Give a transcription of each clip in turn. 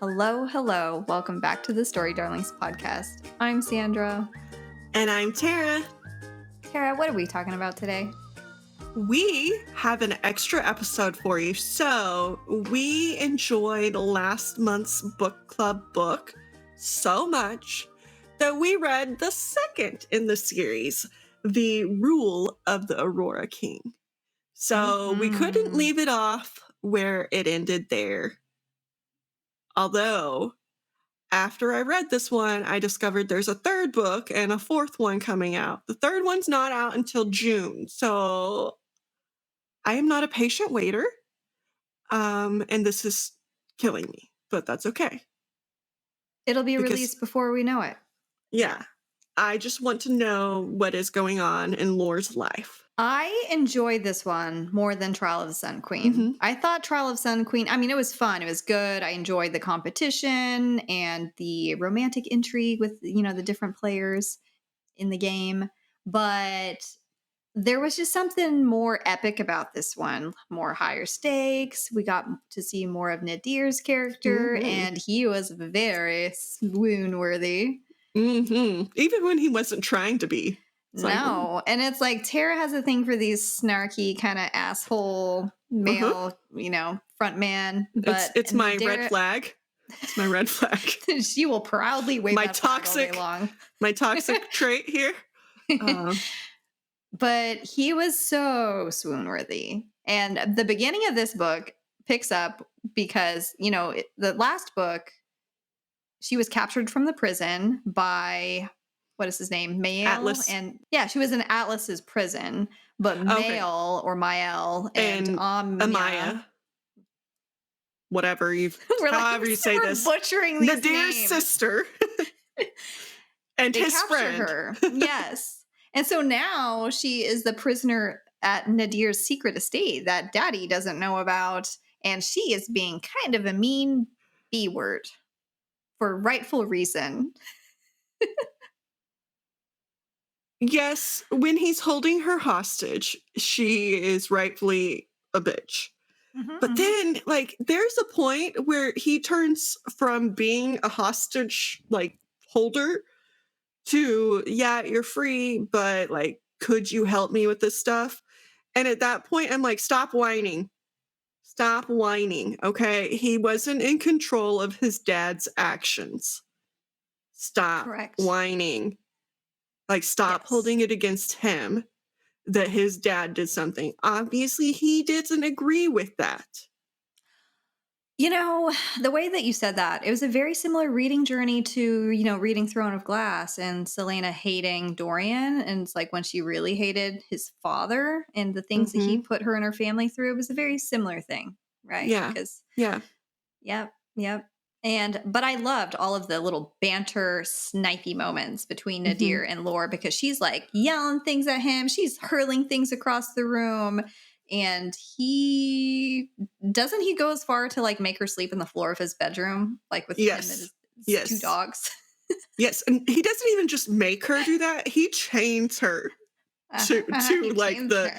Hello, hello. Welcome back to the Story Darlings podcast. I'm Sandra. And I'm Tera. Tara, what are we talking about today? We have an extra episode for you. So we enjoyed last month's book club book so much that we read the second in the series, The Rule of the Aurora King. So we couldn't leave it off where it ended there. Although, after I read this one, I discovered there's a third book and a fourth one coming out. The third one's not out until June, so I am not a patient waiter, and this is killing me, but that's okay. It'll be released before we know it. Yeah. I just want to know what is going on in Lor's life. I enjoyed this one more than Trial of the Sun Queen. Mm-hmm. I thought Trial of the Sun Queen, it was fun. It was good. I enjoyed the competition and the romantic intrigue with, the different players in the game. But there was just something more epic about this one, more higher stakes. We got to see more of Nadir's character, and he was very swoon-worthy. Mm-hmm. Even when he wasn't trying to be. No, and it's like Tera has a thing for these snarky kind of asshole male, front man. But it's my red flag. It's my red flag. She will proudly wave that flag all day long. My toxic trait here. But he was so swoon-worthy. And the beginning of this book picks up because, the last book, she was captured from the prison by, what is his name? Mael. Atlas. And yeah, she was in Atlas's prison, but Mael or Mael and Amaya. Whatever however you say this. Butchering these Nadir's names. Sister. And they his friend. Her. Yes. And so now she is the prisoner at Nadir's secret estate that Daddy doesn't know about. And she is being kind of a mean B-word for rightful reason. Yes, when he's holding her hostage, she is rightfully a bitch. But then, there's a point where he turns from being a hostage, holder to, yeah, you're free, but, could you help me with this stuff? And at that point, I'm like, stop whining. Stop whining, okay? He wasn't in control of his dad's actions. Stop whining. Stop holding it against him that his dad did something. Obviously, he didn't agree with that. The way that you said that, it was a very similar reading journey to, reading Throne of Glass and Selena hating Dorian. And it's like when she really hated his father and the things that he put her and her family through, it was a very similar thing, right? Yeah. Yep. But I loved all of the little banter, snipey moments between Nadir and Lor because she's yelling things at him. She's hurling things across the room. And he go as far to make her sleep in the floor of his bedroom, with him and his two dogs. Yes, and he doesn't even just make her do that; he chains her to the.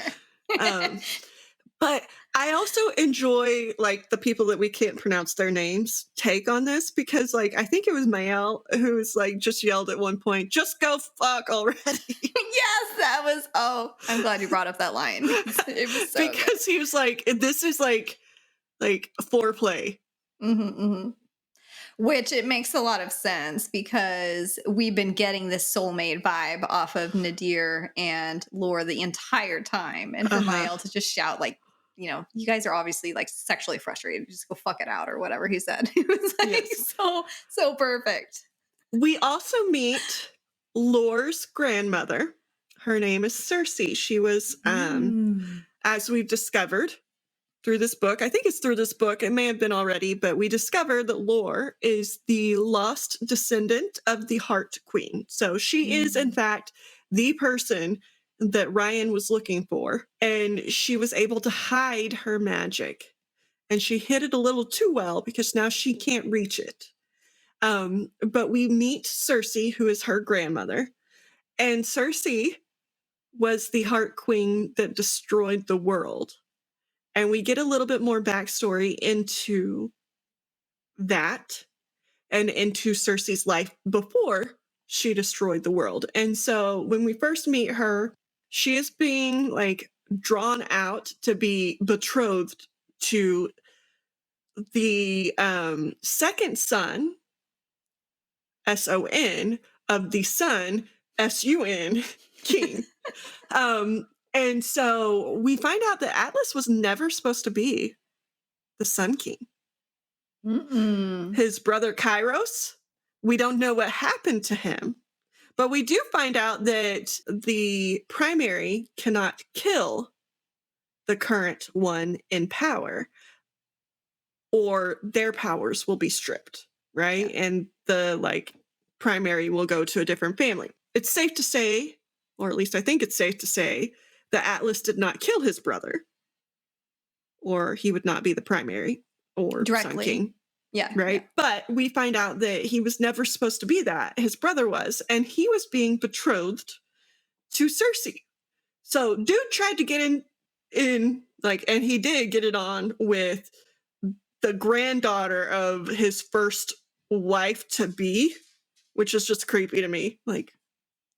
But I also enjoy the people that we can't pronounce their names take on this because I think it was Mael who's just yelled at one point, "Just go fuck already." Yes, that was. Oh, I'm glad you brought up that line. It was so because good. He was "This is foreplay." Which it makes a lot of sense because we've been getting this soulmate vibe off of Nadir and Lor the entire time, and for Mael to just shout you guys are obviously sexually frustrated. Just go fuck it out or whatever he said. It was so perfect. We also meet Lor's grandmother. Her name is Cersei. She was, as we've discovered through this book, I think it's through this book, it may have been already, but we discovered that Lor is the lost descendant of the Heart Queen. So she is, in fact, the person that Ryan was looking for, and she was able to hide her magic, and she hid it a little too well because now she can't reach it. But we meet Cersei, who is her grandmother, and Cersei was the Heart Queen that destroyed the world, and we get a little bit more backstory into that and into Cersei's life before she destroyed the world. And so when we first meet her, she is being like drawn out to be betrothed to the second son, SON, of the son, SUN, king. And so we find out that Atlas was never supposed to be the Sun King. Mm-mm. His brother Kairos, we don't know what happened to him, but we do find out that the primary cannot kill the current one in power, or their powers will be stripped, right? Yeah. And the like primary will go to a different family. It's safe to say, or at least I think it's safe to say, that Atlas did not kill his brother, or he would not be the primary or Sun Directly. King. Yeah. Right. Yeah. But we find out that he was never supposed to be that. His brother was, and he was being betrothed to Cersei. So dude tried to get in like, and he did get it on with the granddaughter of his first wife to be, which is just creepy to me. Like,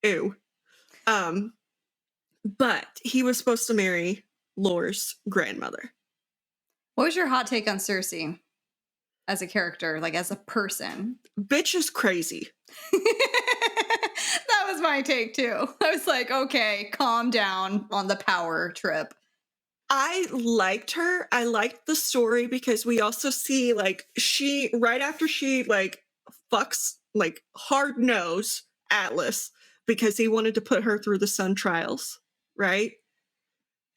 ew. But he was supposed to marry Lor's grandmother. What was your hot take on Cersei as a character, like as a person? Bitch is crazy. That was my take too. I was like, okay, calm down on the power trip. I liked her. I liked the story because we also see like she, right after she like fucks like hard nose Atlas because he wanted to put her through the sun trials, right?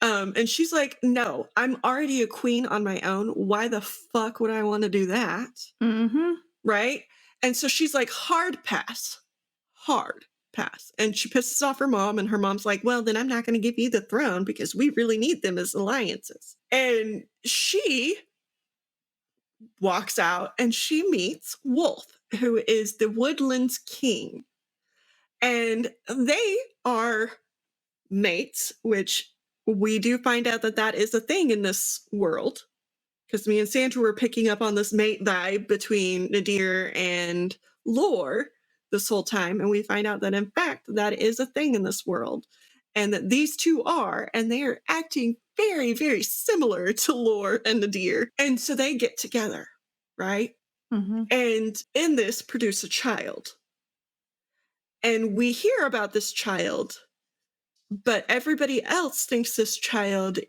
And she's like, no, I'm already a queen on my own. Why the fuck would I want to do that? Mm-hmm. Right? And so she's like, hard pass. And she pisses off her mom, and her mom's like, well, then I'm not going to give you the throne because we really need them as alliances. And she walks out and she meets Wolf, who is the Woodlands king. And they are mates, which we do find out that that is a thing in this world. Because me and Sandra were picking up on this mate vibe between Nadir and Lor this whole time. And we find out that, in fact, that is a thing in this world. And that these two are, and they are acting very, very similar to Lor and Nadir. And so they get together, right? Mm-hmm. And in this, produce a child. And we hear about this child, but everybody else thinks this child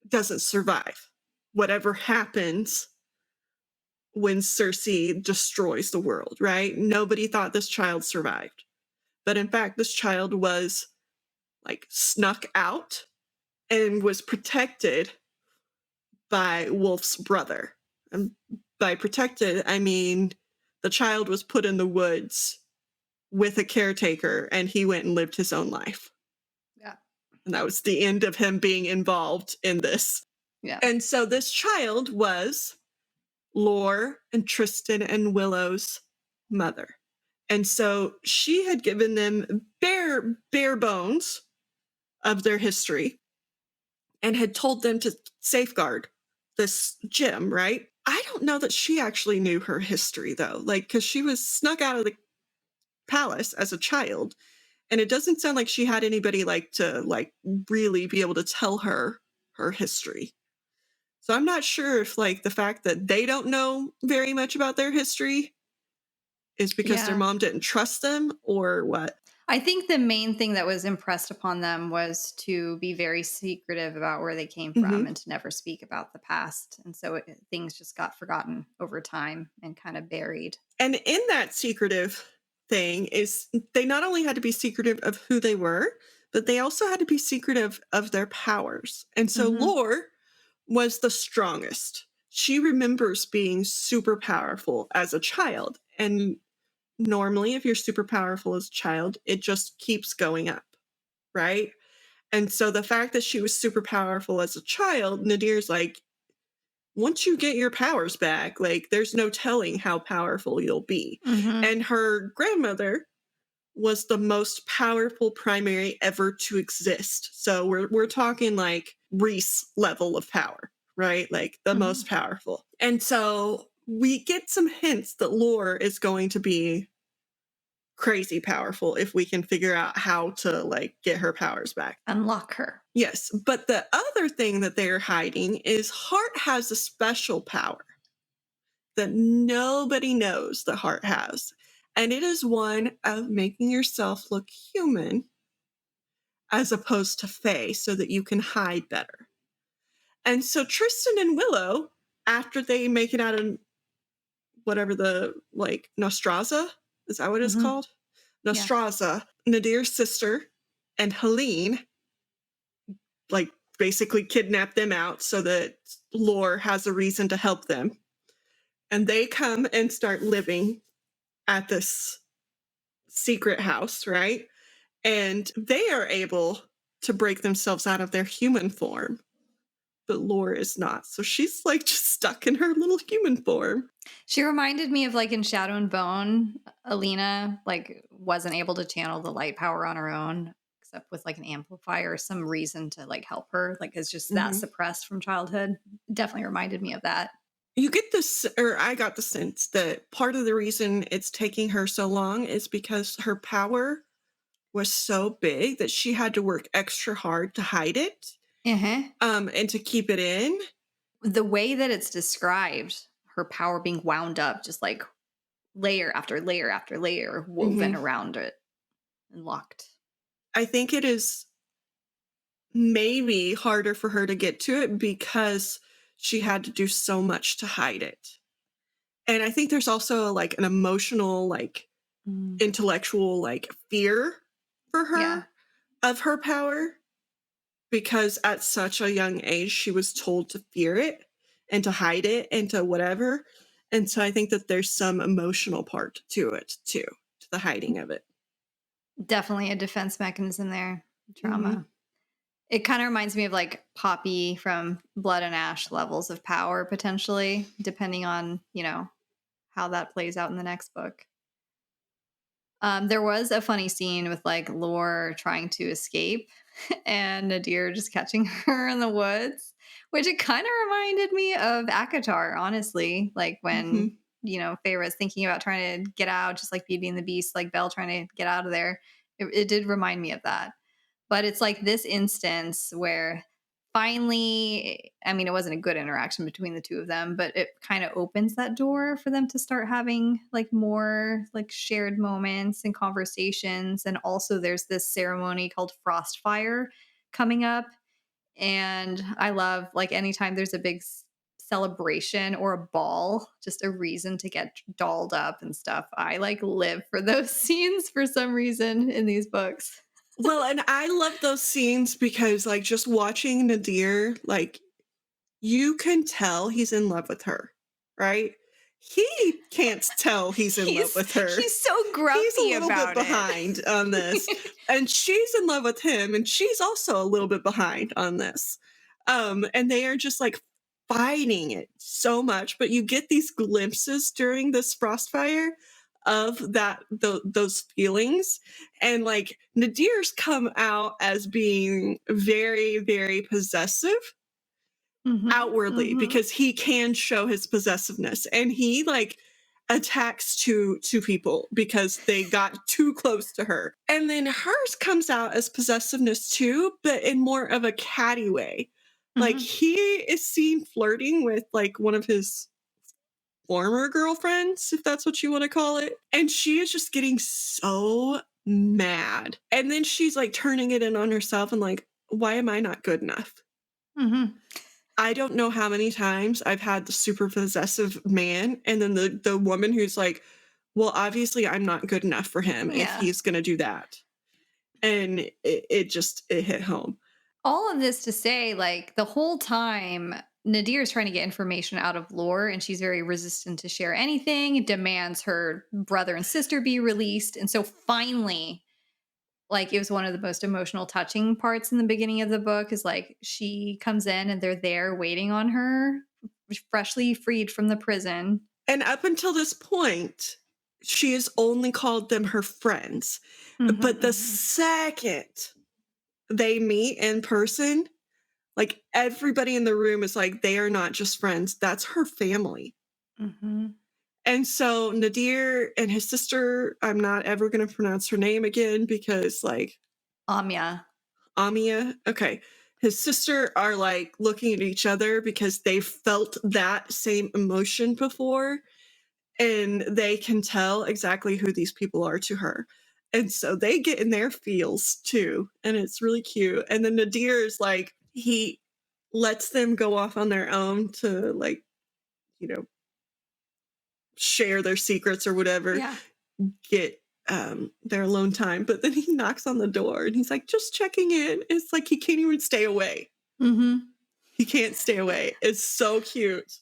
doesn't survive. Whatever happens when Cersei destroys the world, right? Nobody thought this child survived. But in fact, this child was like snuck out and was protected by Wolf's brother. And by protected, I mean the child was put in the woods with a caretaker and he went and lived his own life. Yeah. And that was the end of him being involved in this. Yeah. And so this child was Lor and Tristan and Willow's mother. And so she had given them bare bones of their history and had told them to safeguard this gem, right? I don't know that she actually knew her history though, like, because she was snuck out of the palace as a child. And it doesn't sound like she had anybody like to like really be able to tell her history. So I'm not sure if like the fact that they don't know very much about their history is because their mom didn't trust them or what. I think the main thing that was impressed upon them was to be very secretive about where they came from and to never speak about the past. And so things just got forgotten over time and kind of buried. And in that secretive thing is they not only had to be secretive of who they were, but they also had to be secretive of their powers. And so Lor was the strongest. She remembers being super powerful as a child. And normally, if you're super powerful as a child, it just keeps going up, right? And so the fact that she was super powerful as a child, Nadir's like, once you get your powers back, like, there's no telling how powerful you'll be. And her grandmother was the most powerful primary ever to exist. So we're talking like Reese level of power, right? Like the most powerful. And so we get some hints that Lor is going to be crazy powerful if we can figure out how to like get her powers back. Unlock her. Yes, but the other thing that they're hiding is Heart has a special power that nobody knows that Heart has. And it is one of making yourself look human as opposed to Fae so that you can hide better. And so Tristan and Willow, after they make it out of whatever the like Nostraza, is that what it's Mhm. called? Yeah. Nostraza, Nadir's sister, and Helene, like basically kidnap them out so that Lor has a reason to help them. And they come and start living at this secret house, right? And they are able to break themselves out of their human form. But Lor is not. So she's like just stuck in her little human form. She reminded me of like in Shadow and Bone, Alina like wasn't able to channel the light power on her own, except with like an amplifier or some reason to like help her. Like it's just that Mhm. suppressed from childhood. Definitely reminded me of that. You get this, or I got the sense that part of the reason it's taking her so long is because her power was so big that she had to work extra hard to hide it, Uh-huh. and to keep it in. The way that it's described, her power being wound up, just like layer after layer after layer woven Mhm. around it and locked. I think it is maybe harder for her to get to it because she had to do so much to hide it. And I think there's also like an emotional, like Mm. intellectual, like fear for Yeah. her of her power because at such a young age she was told to fear it and to hide it and to whatever. And so I think that there's some emotional part to it too, to the hiding of it. Definitely a defense mechanism there. Mhm. Trauma. It kind of reminds me of like Poppy from Blood and Ash levels of power, potentially, depending on, how that plays out in the next book. There was a funny scene with like Lore trying to escape and Nadir just catching her in the woods, which it kind of reminded me of Akatar, honestly. Like when, Mhm. Feyre's thinking about trying to get out, just like Beauty and the Beast, like Belle trying to get out of there. It did remind me of that. But it's like this instance where finally, I mean, it wasn't a good interaction between the two of them, but it kind of opens that door for them to start having like more like shared moments and conversations. And also, there's this ceremony called Frostfire coming up. And I love like anytime there's a big celebration or a ball, just a reason to get dolled up and stuff. I like live for those scenes for some reason in these books. Well, and I love those scenes because like just watching Nadir, like you can tell he's in love with her, right? He can't tell he's in love He's with her. he's so He's a grumpy little bit about it. behind on this. And she's in love with him, and she's also a little bit behind on this. And they are just like fighting it so much, but you get these glimpses during this frostfire of those feelings. And like Nadir's come out as being very, very possessive Mhm, outwardly mhm. because he can show his possessiveness and he like attacks two people because they got too close to her. And then hers comes out as possessiveness too, but in more of a catty way. Like Mhm. he is seen flirting with like one of his former girlfriends, if that's what you want to call it. And she is just getting so mad. And then she's like turning it in on herself and like, why am I not good enough? Mhm. I don't know how many times I've had the super possessive man and then the woman who's like, "Well, obviously I'm not good enough for him if Yeah. he's gonna do that." And it just it hit home. All of this to say, like, the whole time, Nadir is trying to get information out of Lore, and she's very resistant to share anything, demands her brother and sister be released. And so finally, like, it was one of the most emotional, touching parts in the beginning of the book is like she comes in and they're there waiting on her, freshly freed from the prison. And up until this point, she has only called them her friends. Mhm, But the mhm. second they meet in person, like everybody in the room is like, they are not just friends, that's her family. Mhm. And so Nadir and his sister, I'm not ever going to pronounce her name again because, like, Amya. Amia, okay. His sister are like looking at each other because they felt that same emotion before and they can tell exactly who these people are to her. And so they get in their feels too. And it's really cute. And then Nadir is like, he lets them go off on their own to, like, you know, share their secrets or whatever, Yeah. get their alone time. But then he knocks on the door and he's like, just checking in. It's like he can't even stay away. Mhm. He can't stay away. It's so cute.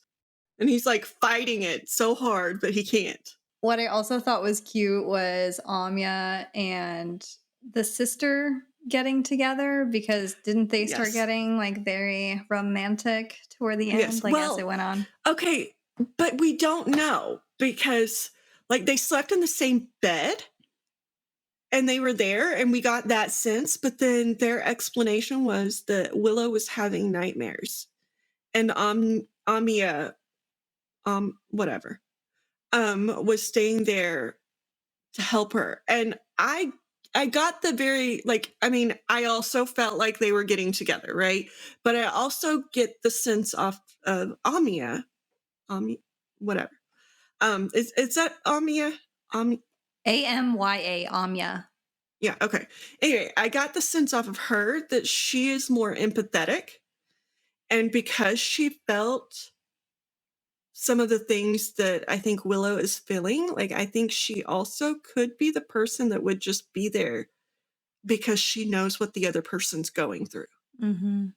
And he's like fighting it so hard, but he can't. What I also thought was cute was Amya and the sister getting together because didn't they start Yes. getting, like, very romantic toward the Yes. end, like, as it Well, went on? okay, but we don't know because, like, they slept in the same bed and they were there and we got that sense, but then their explanation was that Willow was having nightmares and Amia whatever was staying there to help her. And I got the very, like, I mean, I also felt like they were getting together, right? But I also get the sense of Amia, whatever. Is that Amia? Ami Amya, Amya. Yeah, okay. Anyway, I got the sense off of her that she is more empathetic. And because she felt some of the things that I think Willow is feeling, like, I think she also could be the person that would just be there because she knows what the other person's going through. Mhm.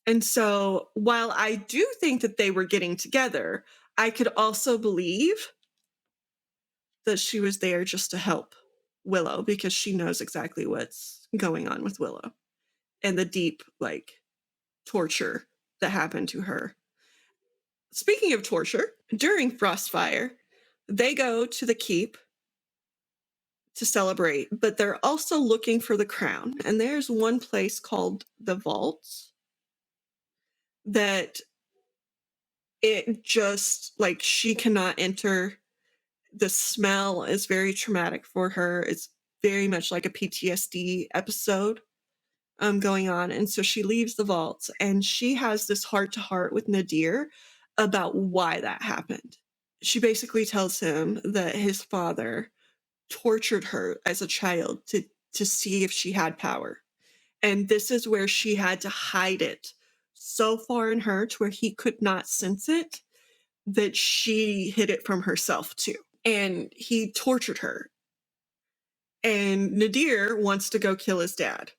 And so while I do think that they were getting together, I could also believe that she was there just to help Willow because she knows exactly what's going on with Willow and the deep, like, torture that happened to her. Speaking of torture, during Frostfire, they go to the keep to celebrate, but they're also looking for the crown. And there's one place called the Vaults that it just, like, she cannot enter. The smell is very traumatic for her. It's very much like a PTSD episode going on. And so she leaves the vaults and she has this heart to heart with Nadir about why that happened. She basically tells him that his father tortured her as a child to see if she had power. And this is where she had to hide it so far in her to where he could not sense it, that she hid it from herself too. And he tortured her. And Nadir wants to go kill his dad,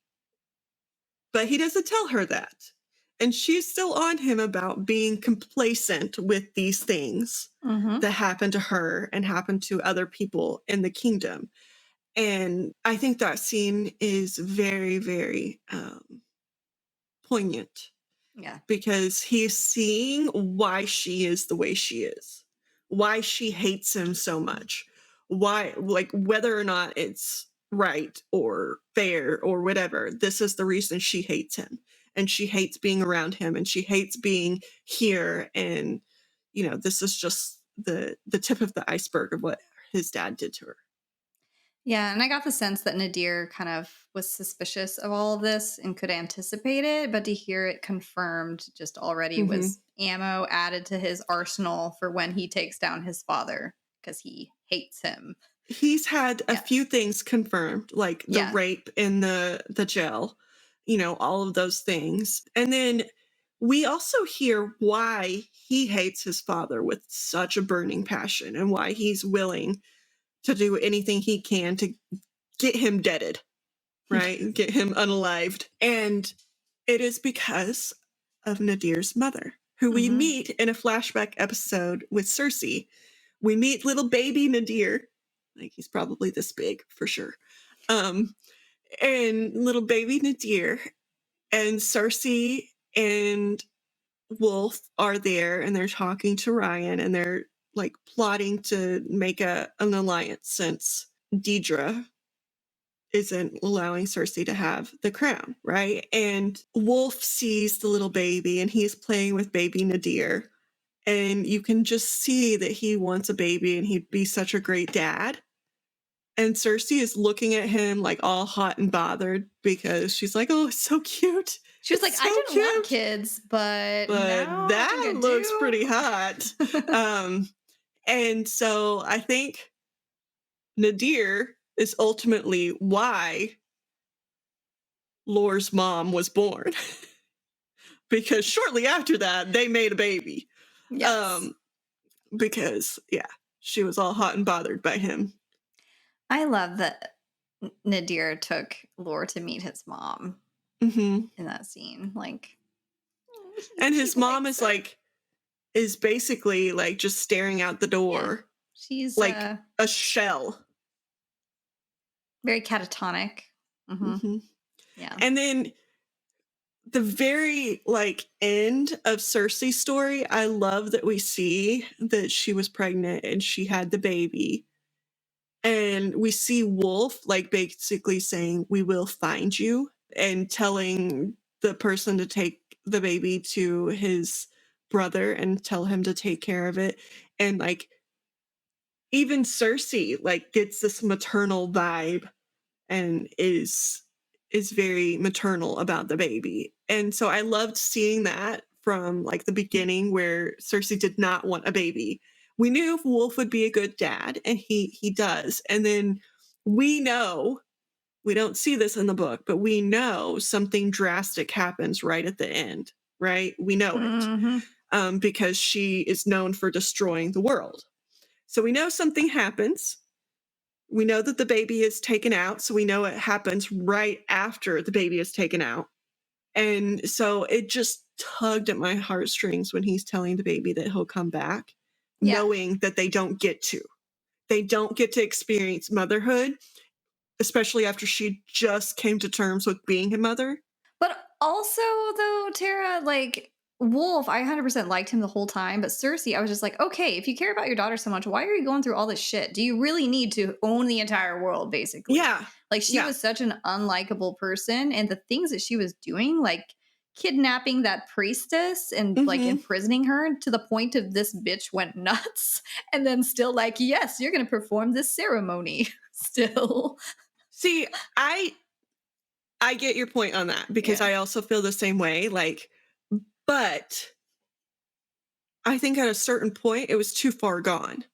but he doesn't tell her that. And she's still on him about being complacent with these things Mhm. that happened to her and happened to other people in the kingdom. And I think that scene is very, very poignant Yeah. because he's seeing why she is the way she is, why she hates him so much, why, like, whether or not it's right or fair or whatever, this is the reason she hates him. And she hates being around him and she hates being here. And, this is just the tip of the iceberg of what his dad did to her. Yeah, and I got the sense that Nadir kind of was suspicious of all of this and could anticipate it, but to hear it confirmed just already Hmm. was ammo added to his arsenal for when he takes down his father because he hates him. He's had a Yeah. few things confirmed, like the Yeah. rape in the jail, all of those things. And then we also hear why he hates his father with such a burning passion and why he's willing to do anything he can to get him deaded, right? Get him unalived. And it is because of Nadir's mother, who we Hmm. meet in a flashback episode with Cersei. We meet little baby Nadir. Like, he's probably this big for sure. Um, and little baby Nadir and Cersei and Wolf are there and they're talking to Ryan and they're, like, plotting to make an alliance since Deidre isn't allowing Cersei to have the crown, right? And Wolf sees the little baby and he's playing with baby Nadir. and you can just see that he wants a baby and he'd be such a great dad. And Cersei is looking at him like all hot and bothered because she's like, "Oh, it's so cute. She was like, It's "I so didn't want cute." kids, but But now I think that I looks pretty do." hot. And so I think Nadir is ultimately why Lor's mom was born. Because shortly after that, they made a baby. Yes. Um, because, yeah, she was all hot and bothered by him. I love that Nadir took Lore to meet his mom Hmm. in that scene. Like, And he his mom likes is her. like, is basically like just staring out the Yeah. door She's like a shell. very catatonic. Hmm. Hmm. Yeah. And then the very like end of Cersei's story, I love that we see that she was pregnant and she had the baby. And we see Wolf like basically saying, "We will find you," and telling the person to take the baby to his brother and tell him to take care of it. And like even Cersei like gets this maternal vibe and is very maternal about the baby. And so I loved seeing that from like the beginning where Cersei did not want a baby. We knew Wolf would be a good dad and he does. And then we know, we don't see this in the book, but we know something drastic happens right at the end, right? We know it. Hmm. Because she is known for destroying the world. So we know something happens. We know that the baby is taken out, so we know it happens right after the baby is taken out. And so it just tugged at my heartstrings when he's telling the baby that he'll come back, Yeah. knowing that they don't get to. They don't get to experience motherhood, especially after she just came to terms with being a mother. But also, though, Tara, like Wolf, I 100% liked him the whole time. But Cersei, I was just like, okay, if you care about your daughter so much, why are you going through all this shit? Do you really need to own the entire world, basically? Yeah. Like, she Yeah. was such an unlikable person. And the things that she was doing, like kidnapping that priestess and like Hmm. imprisoning her to the point of this bitch went nuts. And then still, like, yes, you're going to perform this ceremony still. See, I get your point on that because Yeah. I also feel the same way. Like, but I think at a certain point it was too far gone.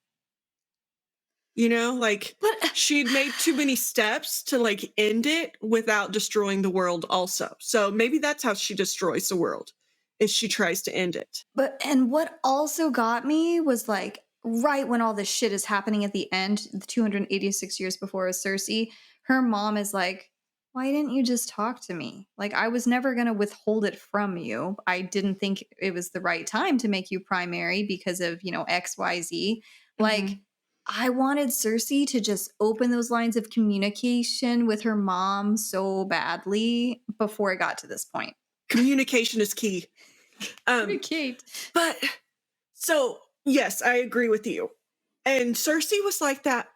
You know, like But she'd made too many steps to like end it without destroying the world also. So maybe that's how she destroys the world, is she tries to end it. And what also got me was like right when all this shit is happening at the end, the 286 years before Cersei, her mom is like, "Why didn't you just talk to me? Like I was never going to withhold it from you. I didn't think it was the right time to make you primary because of, XYZ." Like Hmm. I wanted Cersei to just open those lines of communication with her mom so badly before it got to this point. Communication is key. Um, Communicate. but so yes, I agree with you. And Cersei was like that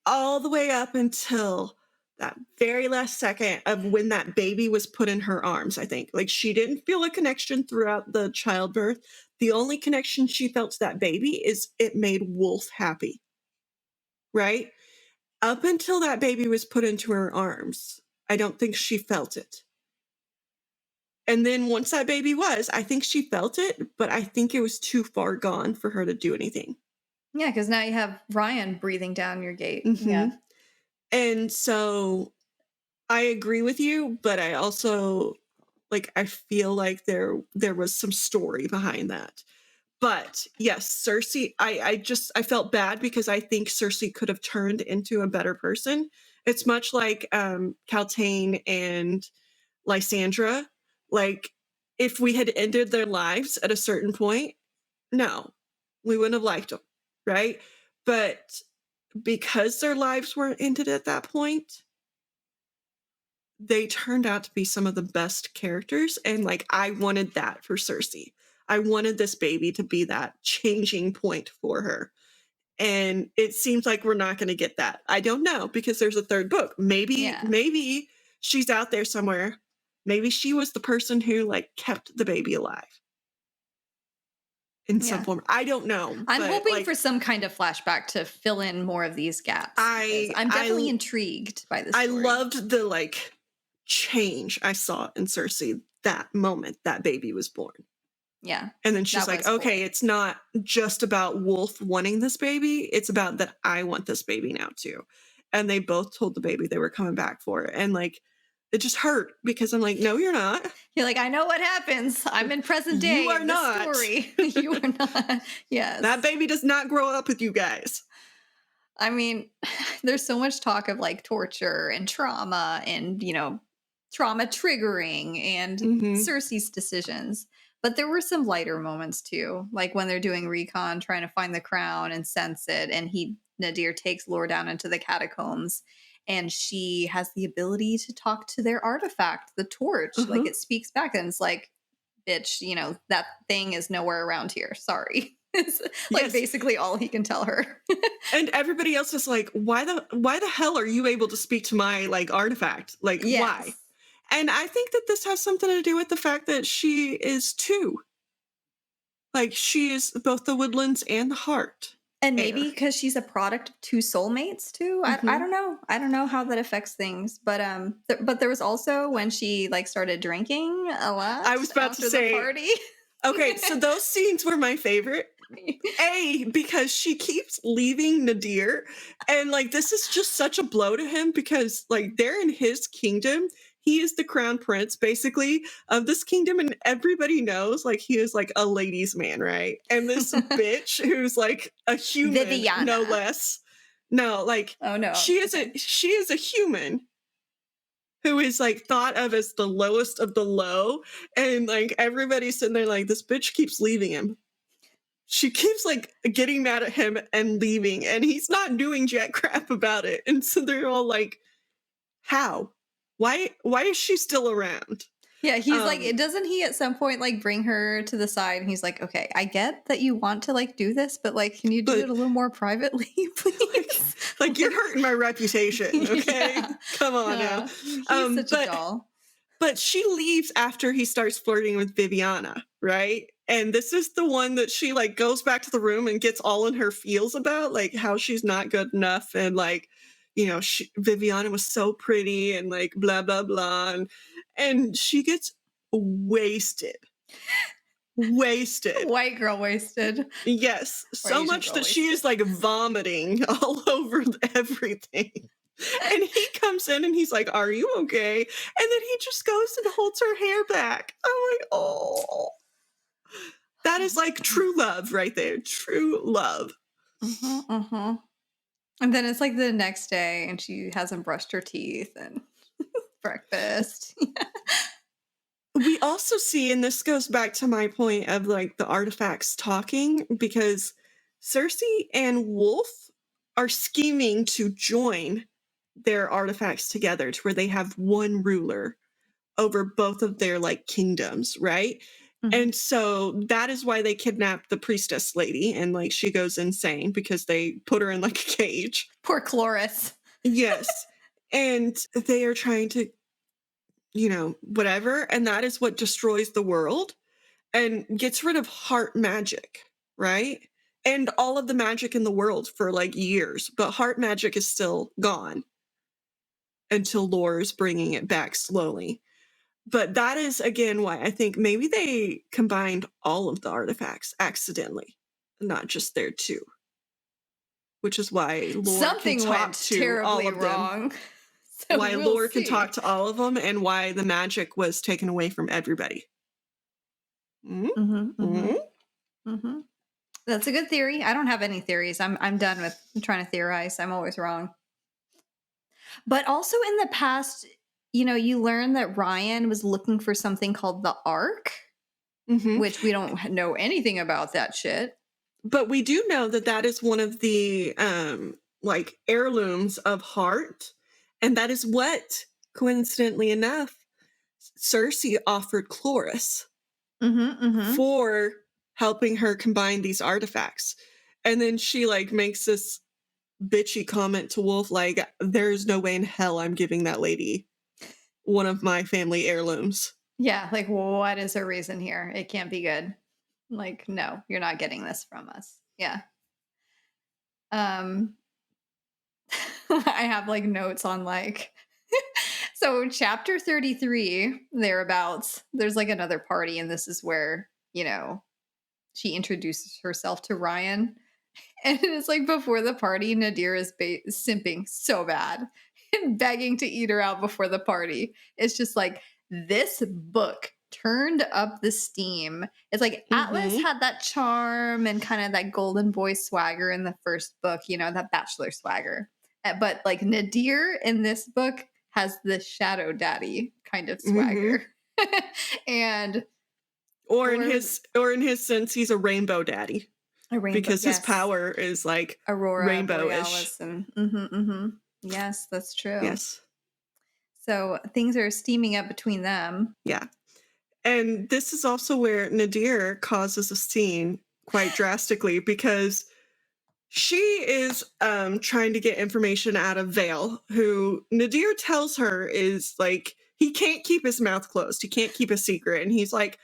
all the way up until that very last second of when that baby was put in her arms, I think. Like she didn't feel a connection throughout the childbirth. The only connection she felt to that baby is it made Wolf happy, right? Up until that baby was put into her arms, I don't think she felt it. And then once that baby was, I think she felt it, but I think it was too far gone for her to do anything. Yeah, because now you have Ryan breathing down your gate. Hmm. Yeah. And so I agree with you, but I also like I feel like there was some story behind that. But yes, Cersei, I felt bad because I think Cersei could have turned into a better person. It's much like Caltaine and Lysandra. Like if we had ended their lives at a certain point, no, we wouldn't have liked them, right? But because their lives weren't ended at that point, they turned out to be some of the best characters. And like, I wanted that for Cersei. I wanted this baby to be that changing point for her. And it seems like we're not going to get that. I don't know because there's a third book. Yeah. Maybe she's out there somewhere. Maybe she was the person who like kept the baby alive. in some Yeah. form. I don't know, I'm but hoping like for some kind of flashback to fill in more of these gaps because I I'm definitely I intrigued by the I story. loved the like change I saw in Cersei that moment that baby was born. Yeah. And then she's That like, was cool. okay, it's not just about Wolf wanting this baby. It's about that I want this baby now too. And they both told the baby they were coming back for it. And like, it just hurt because I'm like, no, you're not. You're like, I know what happens. I'm in present You day are of this not. story. You are not. That Yes. baby does not grow up with you guys. I mean, there's so much talk of like torture and trauma and, trauma triggering and Hmm. Cersei's decisions. But there were some lighter moments too, like when they're doing recon, trying to find the crown and sense it. And Nadir takes Lore down into the catacombs and she has the ability to talk to their artifact, the torch. Like Uh-huh. it speaks back and it's like, bitch, that thing is nowhere around here. Sorry. It's like Yes. basically all he can tell her. And everybody else is like, why the hell are you able to speak to my like artifact? Like, why? Yes. And I think that this has something to do with the fact that she is two. Like she is both the woodlands and the heart And heir. maybe because she's a product of two soulmates too. I Hmm. don't know. I don't know how that affects things. But but there was also when she like started drinking a I lot was about to after the say, party. okay, so those scenes were my favorite. A, because she keeps leaving Nadir. And like, this is just such a blow to him because like they're in his kingdom. He is the crown prince, basically, of this kingdom. And everybody knows like he is like a ladies' man, right? And this bitch who's like a human, no Viviana. less. No, like Oh no. Okay. she is a human who is like thought of as the lowest of the low. And like everybody's sitting there like this bitch keeps leaving him. She keeps like getting mad at him and leaving, and he's not doing jack crap about it. And so they're all like, how? Why is she still around? Yeah, he's like, Um doesn't he at some point like bring her to the side and he's like, okay, I get that you want to like do this, but like, can you do but it a little more privately, like please? like you're Like, hurting my reputation, okay? yeah, Come on now. yeah, he's such a But doll. she leaves after he starts flirting with Viviana, right? And this is the one that she like goes back to the room and gets all in her feels about, like how she's not good enough and like, Viviana was so pretty and like blah blah blah, and she gets wasted, wasted. White girl wasted. Yes, Or so Asian much girl that she wasted. is like vomiting all over everything. And he comes in and he's like, "Are you okay?" And then he just goes and holds her hair back. I'm like, "Oh, that is like true love right there. True love." Mhm, mhm. And then it's like the next day and she hasn't brushed her teeth and breakfast. We also see, and this goes back to my point of like the artifacts talking, because Cersei and Wolf are scheming to join their artifacts together to where they have one ruler over both of their like kingdoms, right? Mhm. And so that is why they kidnapped the priestess lady and like she goes insane because they put her in like a cage. Poor Cloris. Yes. And they are trying to, whatever. And that is what destroys the world and gets rid of heart magic, right? And all of the magic in the world for like years. But heart magic is still gone until Lore is bringing it back slowly. But that is again why I think maybe they combined all of the artifacts accidentally, not just their two, which is why Lore can Something talk went to all terribly of them, wrong. So why we'll Lore can talk see. to all of them, and why the magic was taken away from everybody. Mm-hmm. Mhm, Mm-hmm. mhm, mhm. That's a good theory. I don't have any theories. I'm done with trying to theorize. I'm always wrong. But also in the past, you learn that Ryan was looking for something called the Ark, Mm-hmm. which we don't know anything about that shit. But we do know that that is one of the like heirlooms of heart, and that is what, coincidentally enough, Cersei offered Cloris Mhm, mhm. for helping her combine these artifacts. And then she like makes this bitchy comment to Wolf like, there's no way in hell I'm giving that lady one of my family heirlooms. Yeah, like what is her reason here? It can't be good. Like, no, you're not getting this from us. Yeah. Um, I have like notes on like, so chapter 33, thereabouts, there's like another party, and this is where, she introduces herself to Ryan. And it's like before the party, Nadir is simping so bad and begging to eat her out before the party. It's just like this book turned up the steam. It's like Atlas Mm-hmm. had that charm and kind of that golden boy swagger in the first book, that bachelor swagger. But like Nadir in this book has the shadow daddy kind of Mm-hmm. swagger. And Lord, Or in his sense, he's a rainbow daddy a rainbow, because his yes. power is like Aurora rainbowish. Borealis and yes, that's true. Yes. So things are steaming up between them. Yeah. And this is also where Nadir causes a scene quite drastically because she is trying to get information out of Vale, who Nadir tells her is like, he can't keep his mouth closed. He can't keep a secret. And he's like,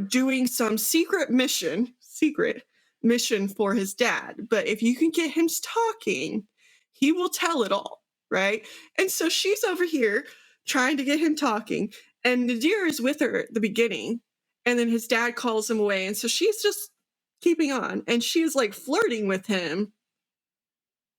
doing some secret mission for his dad. But if you can get him talking, he will tell it all, right? And so she's over here trying to get him talking, and Nadir is with her at the beginning, and then his dad calls him away, and so she's just keeping on, and she's like flirting with him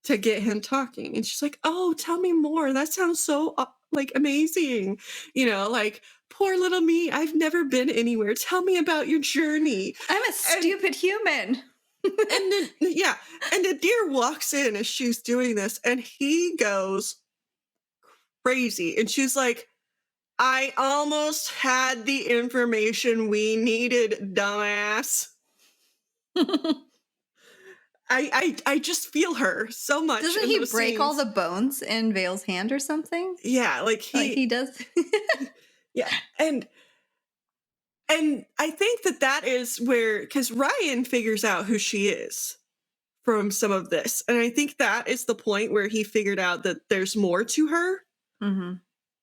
to get him talking. And she's like, "Oh, tell me more. That sounds so like amazing." Like, poor little me. I've never been anywhere. Tell me about your journey. I'm a And stupid human. and then yeah, and the deer walks in as she's doing this, and he goes crazy. And she's like, "I almost had the information we needed, dumbass." I just feel her so much Doesn't in he those break all scenes. the bones in Vale's hand or something? Yeah, like Like he does. yeah, and I think that is where, because Ryan figures out who she is from some of this, and I think that is the point where he figured out that there's more to her hmm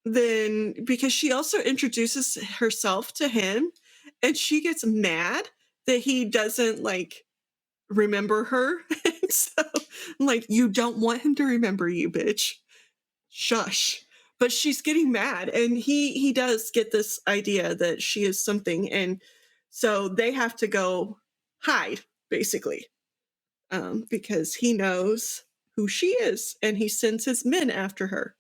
than, because she also introduces herself to him, and she gets mad that he doesn't like remember her. And so I'm like, you don't want him to remember you, bitch. Shush. But she's getting mad, and he does get this idea that she is something, and so they have to go hide, basically, because he knows who she is, and he sends his men after her.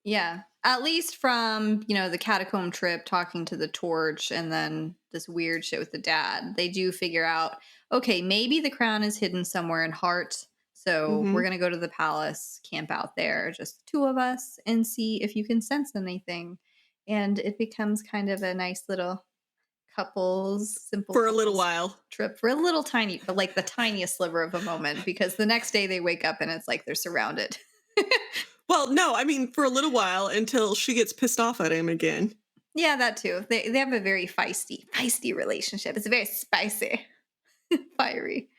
Yeah. At least from, the catacomb trip, talking to the torch, and then this weird shit with the dad, they do figure out, okay, maybe the crown is hidden somewhere in Heart. So we're Hmm. going to go to the palace, camp out there, just the two of us, and see if you can sense anything. And it becomes kind of a nice little simple For a little couples while. trip for a little tiny, but like the tiniest sliver of a moment, because the next day they wake up and it's like they're surrounded. Well, no, I mean for a little while until she gets pissed off at him again. Yeah, that too. They have a very feisty relationship. It's very spicy, fiery.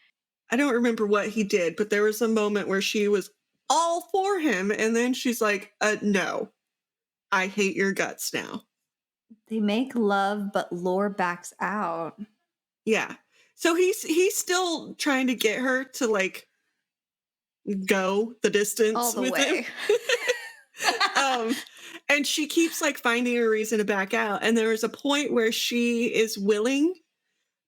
I don't remember what he did, but there was a moment where she was all for him, and then she's like, no, I hate your guts now. They make love, but Lore backs out Yeah. So he's still trying to get her to like go the all distance the with him. way. um and she keeps like finding a reason to back out, and there is a point where she is willing,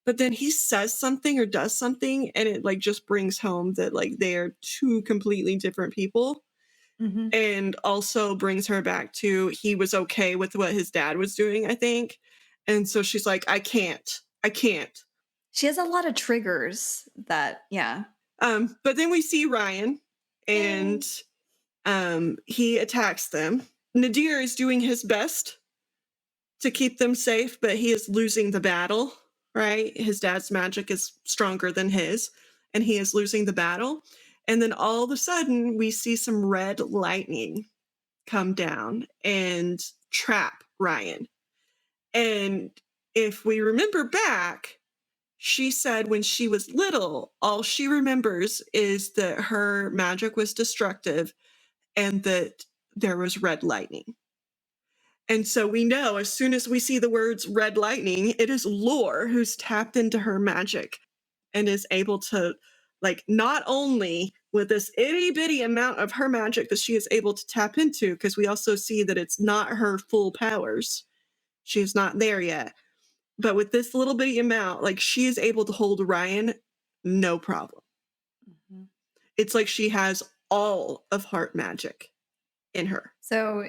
but then he says something or does something, and it like just brings home that like they are two completely different people, hmm and also brings her back to he was okay with what his dad was doing, I think. And so she's like, I can't. She has a lot of triggers that, yeah. But then we see Ryan, Yay. and he attacks them. Nadir is doing his best to keep them safe, but he is losing the battle, right? His dad's magic is stronger than his, and he is losing the battle. And then all of a sudden, we see some red lightning come down and trap Ryan. And if we remember back, she said when she was little, all she remembers is that her magic was destructive and that there was red lightning. And so we know as soon as we see the words red lightning, it is Lor who's tapped into her magic and is able to, like, not only with this itty bitty amount of her magic that she is able to tap into, because we also see that it's not her full powers. She is not there yet. But with this little bitty amount, like, she is able to hold Ryan no problem. Mhm. It's like she has all of heart magic in her. So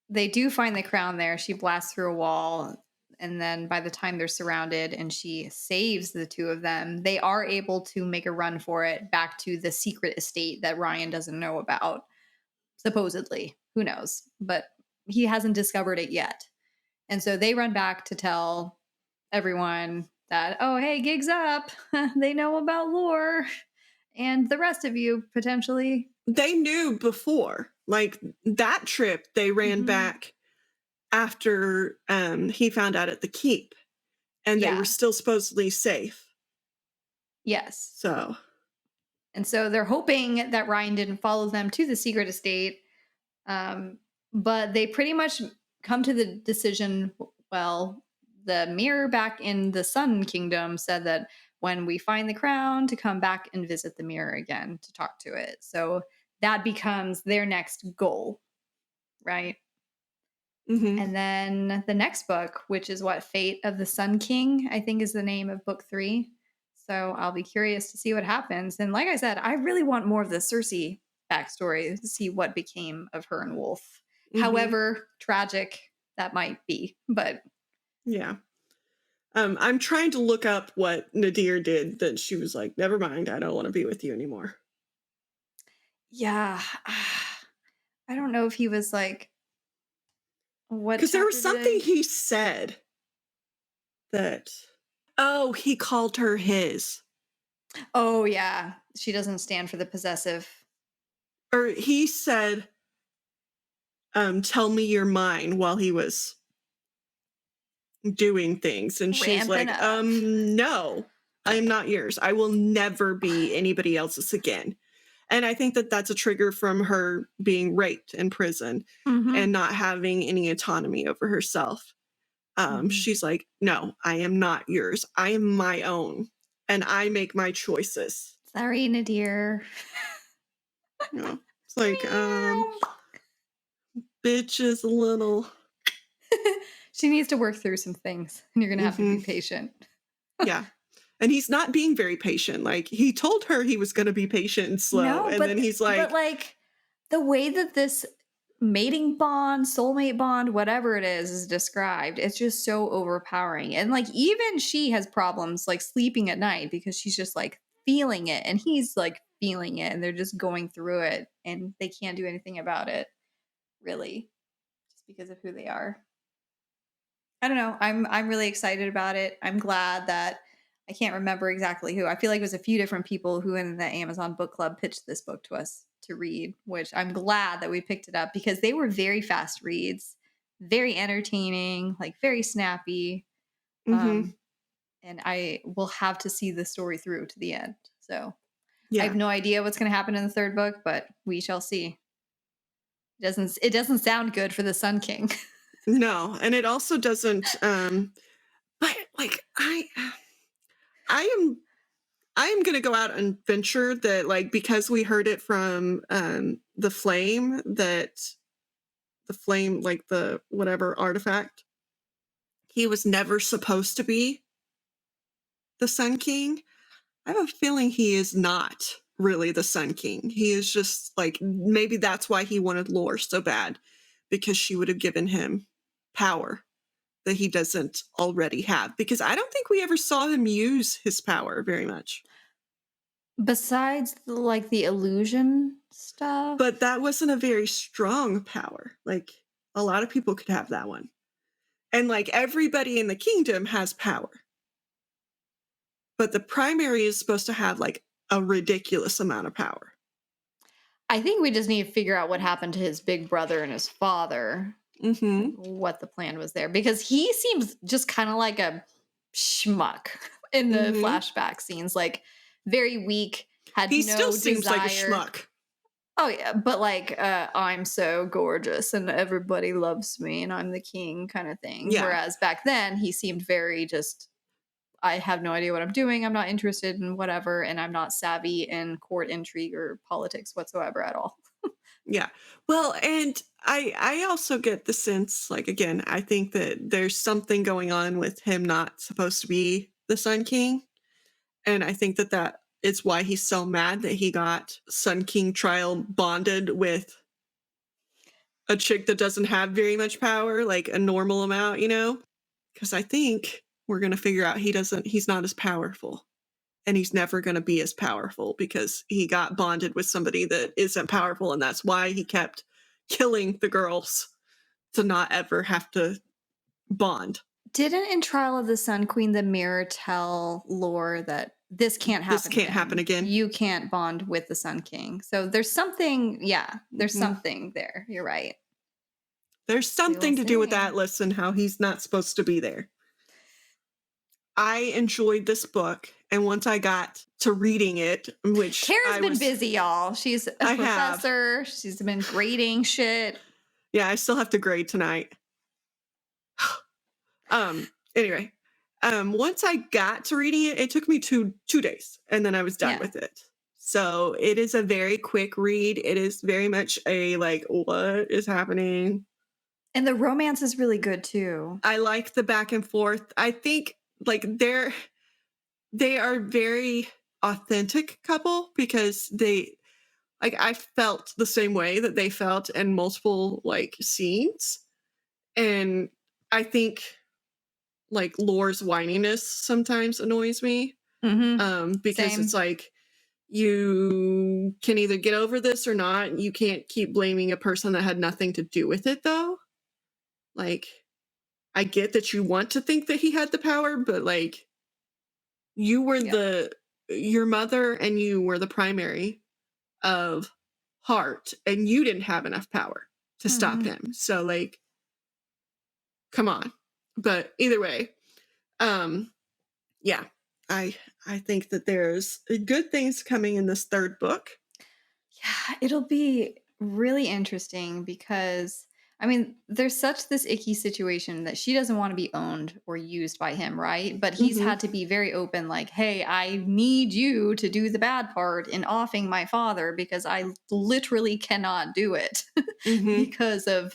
they do find the crown there. She blasts through a wall. And then by the time they're surrounded and she saves the two of them, they are able to make a run for it back to the secret estate that Ryan doesn't know about, supposedly. Who knows? But he hasn't discovered it yet. And so they run back to tell everyone that, oh, hey, gig's up. They know about Lore and the rest of you potentially. They knew before. Like, that trip, they ran Mhm. back after he found out at the keep, and they were Yeah. still supposedly safe. Yes. So, And so they're hoping that Ryan didn't follow them to the secret estate. Um, but they pretty much come to the decision, well, the mirror back in the Sun Kingdom said that when we find the crown, to come back and visit the mirror again to talk to it. So that becomes their next goal, right? mhm. And then the next book, which is what Fate of the Sun King, I think is the name of book 3. So I'll be curious to see what happens. And like I said, I really want more of the Cersei backstory to see what became of her and Wolf. Mhm. However tragic that might be. But Yeah. I'm trying to look up what Nadir did that she was like, never mind, I don't want to be with you anymore. yeah, I don't know if he was like, what Because there was chapter did something I? he said that, oh, he called her his. Oh, yeah. She doesn't stand for the possessive. Or he said, tell me you're mine while he was doing things. And she's Ramping like, up. no, I am not yours. I will never be anybody else's again. And I think that that's a trigger from her being raped in prison and Hmm. not having any autonomy over herself. Hmm. She's like, no, I am not yours. I am my own and I make my choices. Sorry, Nadir. You know, it's like, bitch is a little, She needs to work through some things, and you're gonna have to be mm-hmm, patient. yeah. And he's not being very patient. Like, he told her he was going to be patient and slow. No, And then he's but like, like the way that this mating bond, soulmate bond, whatever it is described, it's just so overpowering. And like even she has problems like sleeping at night because she's just like feeling it, and he's like feeling it, and they're just going through it, and they can't do anything about it, really, just because of who they are. I don't know. I'm really excited about it. I'm glad that I can't remember exactly who. I feel like it was a few different people who in the Amazon book club pitched this book to us to read, which I'm glad that we picked it up because they were very fast reads, very entertaining, like very snappy. mm-hmm, Um, and I will have to see the story through to the end. So I have yeah, no idea what's going to happen in the third book, but we shall see. It doesn't sound good for the Sun King. no. And it also doesn't, but like, I am I am gonna go out and venture that, like, because we heard it from the flame, that the flame, like the whatever artifact, he was never supposed to be the Sun King. I have a feeling he is not really the Sun King. He is just like, maybe that's why he wanted Lore so bad, because she would have given him power that he doesn't already have. Because I don't think we ever saw him use his power very much. Besides like the illusion But stuff. that wasn't a very strong power. Like, a lot of people could have that one. And like, everybody in the kingdom has power. But the primary is supposed to have like a ridiculous amount of power. I think we just need to figure out what happened to his big brother and his father, and Mhm. what the plan was there, because he seems just kind of like a schmuck in the Mhm. flashback scenes, like very weak, had He still no seems like a desire. schmuck. Oh, yeah, but, like, "I'm so gorgeous and everybody loves me and I'm the king," kinda thing, Yeah. whereas back then, he seemed very just, "I have no idea what I'm doing, I'm not interested in whatever, and I'm not savvy in court intrigue or politics whatsoever at all." Yeah. Well, and I also get the sense, like, again, I think that there's something going on with him not supposed to be the Sun King. And I think that that is why he's so mad that he got Sun King trial bonded with a chick that doesn't have very much power, like a normal amount, you know? Because I think we're gonna figure out he's not as powerful. And he's never gonna be as powerful because he got bonded with somebody that isn't powerful, and that's why he kept killing the girls to not ever have to bond. Didn't in Trial of the Sun Queen, the mirror tell Lore that this can't This happen can't happen again? again. You can't bond with the Sun King. So there's something, yeah, there's Mhm. something there. You're right. There's We will something to do with see. Atlas and how he's not supposed to be there. I enjoyed this book, and once I got to reading it, which Tara's been busy, y'all. She's a I have. professor. She's been grading shit. Yeah, I still have to grade tonight. Anyway, once I got to reading it, it took me two days, and then I was done Yeah. with it. So it is a very quick read. It is very much a like, what is happening? And the romance is really good too. I like the back and forth. I think like they are very authentic couple because they like I felt the same way that they felt in multiple like scenes. And I think like Lore's whininess sometimes annoys me. Mhm. Because it's Same. like you can either get over this or not. You can't keep blaming a person that had nothing to do with it though. Like I get that you want to think that he had the power, but like you were Yep. your mother and you were the primary of heart and you didn't have enough power to stop Mhm. him. So like come on. But either way, um yeah, I I think that there's good things coming in this third book. Yeah, it'll be really interesting because I mean, there's such this icky situation that she doesn't want to be owned or used by him, right? But he's Mhm. had to be very open, like, hey, I need you to do the bad part in offing my father because I literally cannot do it Mhm. because of,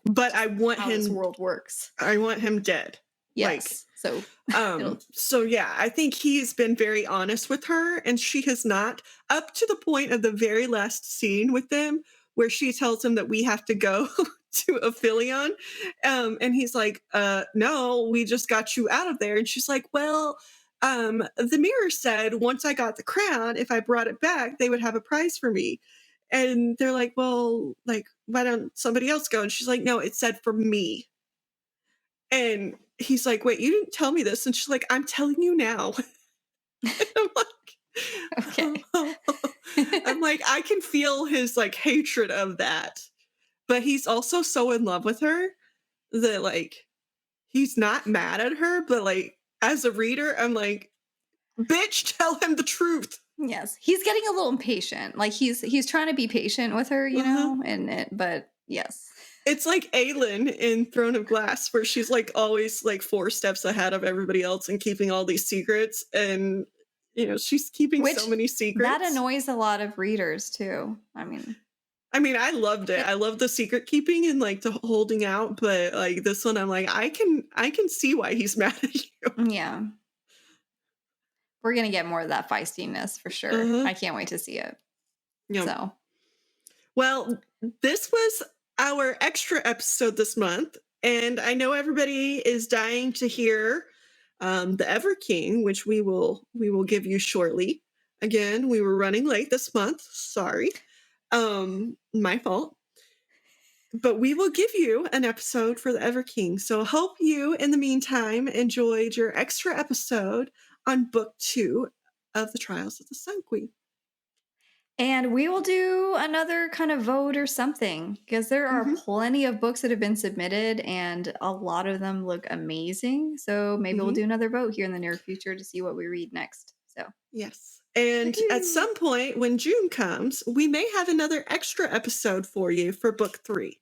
But just how this world works. I want him dead. Like Yes. So it'll, so yeah, I think he's been very honest with her and she has not up to the point of the very last scene with them where she tells him that we have to go to Aphelion. And he's like, no, we just got you out of there. And she's like, well, the mirror said once I got the crown, if I brought it back, they would have a prize for me. And they're like, well, like, why don't somebody else go? And she's like, no, it said for me. And he's like, "Wait, you didn't tell me this." And she's like, "I'm telling you now." I'm okay. like, I'm like, I can feel his like hatred of that. But he's also so in love with her that like he's not mad at her, but like as a reader, I'm like, "Bitch, tell him the truth." Yes, he's getting a little impatient. Like he's trying to be patient with her, Uh-huh. but yes. It's like Aelin in Throne of Glass, where she's like always like 4 steps ahead of everybody else and keeping all these secrets. And, she's keeping so Which many that secrets. annoys a lot of readers too. I mean, I loved it. It, I love the secret keeping and like the holding out, but like this one, I'm like, I can see why he's mad at you. yeah. We're gonna get more of that feistiness for sure. Uh-huh. I can't wait to see it. Yeah. So Well, this was our extra episode this month, and I know everybody is dying to hear the Ever King, which we will give you shortly. Again, we were running late this month. Sorry, my fault. But we will give you an episode for the Ever King. So hope you, in the meantime, enjoyed your extra episode on book 2 of the Trials of the Sun Queen. and we will do another kind of vote or something because there are Mm-hmm. plenty of books that have been submitted and a lot of them look amazing. So maybe we'll Mm-hmm. do another vote here in the near future to see what we read next. So, Yes. And at woohoo. some point when June comes, we may have another extra episode for you for book 3.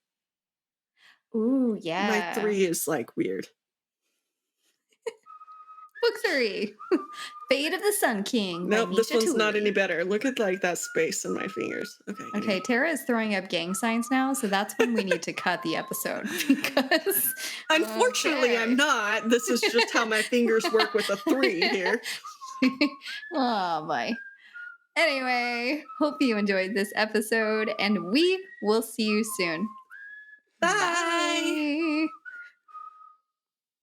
Ooh, My yeah. 3 is like weird. Book 3 Fate of the Sun King by Nope, this Nisha one's not any Tuli. better. Look at like that space in my fingers. Okay, Okay, anyway. Tara is throwing up gang signs now, so that's when we need to cut the episode because Unfortunately, I'm okay. not. This is just how my fingers work with a 3 here. Oh boy. Anyway, hope you enjoyed this episode and we will see you soon. Bye. Bye.